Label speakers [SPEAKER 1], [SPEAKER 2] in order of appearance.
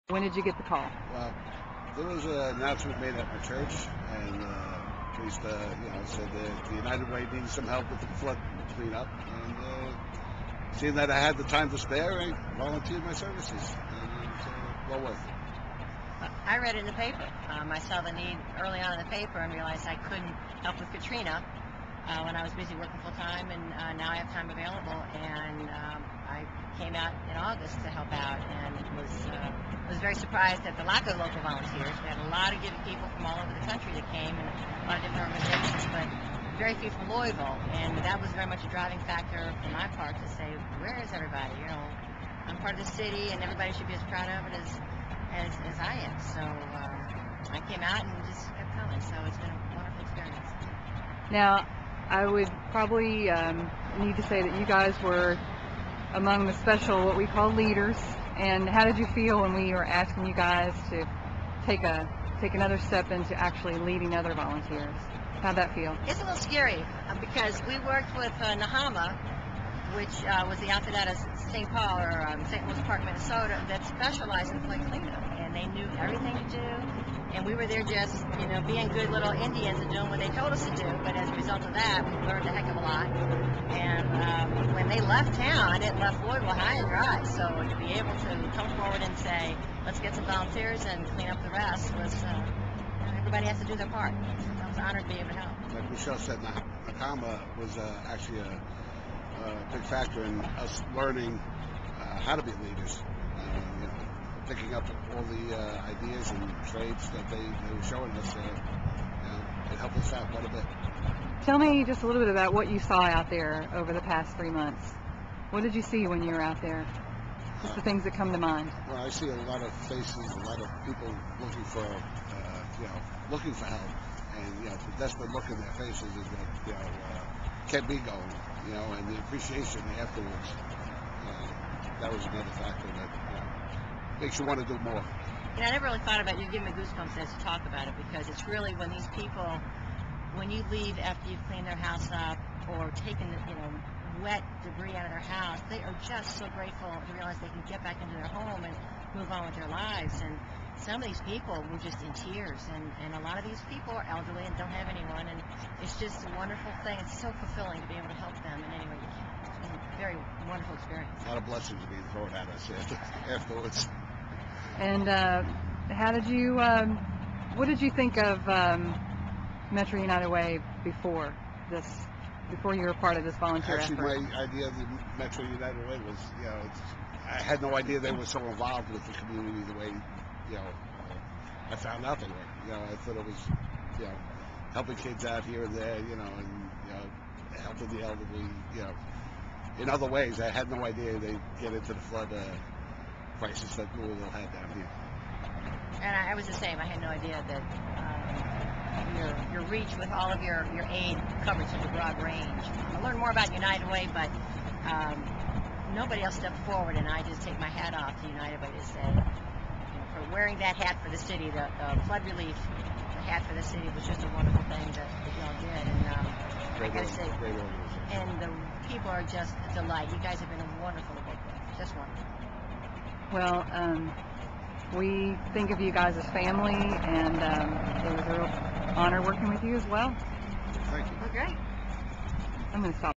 [SPEAKER 1] When did you get the call?
[SPEAKER 2] Well, there was an announcement made at my church, and priest, said that the United Way needed some help with the flood cleanup, and seeing that I had the time to spare, I volunteered my services, and it's well worth it.
[SPEAKER 3] I read it in the paper. I saw the need early on in the paper and realized I couldn't help with Katrina when I was busy working full time, and now I have time available, and I came out in August to help out, and was very surprised at the lack of local volunteers. We had a lot of giving people from all over the country that came, and a lot of different organizations, but very few from Louisville, and that was very much a driving factor for my part to say, where is everybody? You know, I'm part of the city, and everybody should be as proud of it as I am. So I came out and just kept coming. So it's been a wonderful experience.
[SPEAKER 1] Now, I would probably need to say that you guys were among the special, what we call leaders. And how did you feel when we were asking you guys to take another step into actually leading other volunteers? How'd that feel?
[SPEAKER 3] It's a little scary because we worked with Nahama, which was the outfit out of St. Paul or St. Louis Park, Minnesota, that specialized in flood cleanup, and they knew everything to do, and we were there just, being good little Indians and doing what they told us to do. But as a result of that, we learned a heck of a lot. And when they left town, it left Louisville high and dry. So to be able to come forward and say, let's get some volunteers and clean up the rest was, everybody has to do their part. I was honored to be able to help.
[SPEAKER 2] Like Michelle said, Nakama was actually a big factor in us learning how to be leaders. Picking up all the ideas and trades that they were showing us. It helped us out quite a bit.
[SPEAKER 1] Tell me just a little bit about what you saw out there over the past 3 months. What did you see when you were out there? Just the things that come to mind.
[SPEAKER 2] Well, I see a lot of faces, a lot of people looking for, looking for help, and the desperate look in their faces is what kept me going. And the appreciation afterwards. That was another factor that makes you want to do more.
[SPEAKER 3] I never really thought about it. You give me goosebumps as you talk about it, because it's really when these people, when you leave after you've cleaned their house up or taken the, wet debris out of their house, they are just so grateful to realize they can get back into their home and move on with their lives. And some of these people were just in tears, and a lot of these people are elderly and don't have anyone, and it's just a wonderful thing. It's so fulfilling to be able to help them in any way you can. It's been a very wonderful experience.
[SPEAKER 2] A lot of blessings being thrown at us afterwards.
[SPEAKER 1] And how did you, what did you think of Metro United Way before you were part of this volunteer
[SPEAKER 2] effort?
[SPEAKER 1] Actually,
[SPEAKER 2] my idea of the Metro United Way was, I had no idea they were so involved with the community the way, I found out they were. I thought it was, helping kids out here and there, and, helping the elderly, in other ways. I had no idea they'd get into the flood crisis that Louisville had down here.
[SPEAKER 3] And I was the same. I had no idea that your reach with all of your aid covered such a broad range. I learned more about United Way, but nobody else stepped forward, and I just take my hat off to United Way to say, for wearing that hat for the city, the flood relief, the hat for the city was just a wonderful thing that y'all did. And I gotta say, and the people are just a delight. You guys have been wonderful to work with, just wonderful.
[SPEAKER 1] Well, we think of you guys as family, and it was a real honor working with you as well.
[SPEAKER 2] Thank you.
[SPEAKER 3] Well, great.
[SPEAKER 1] I'm going to stop.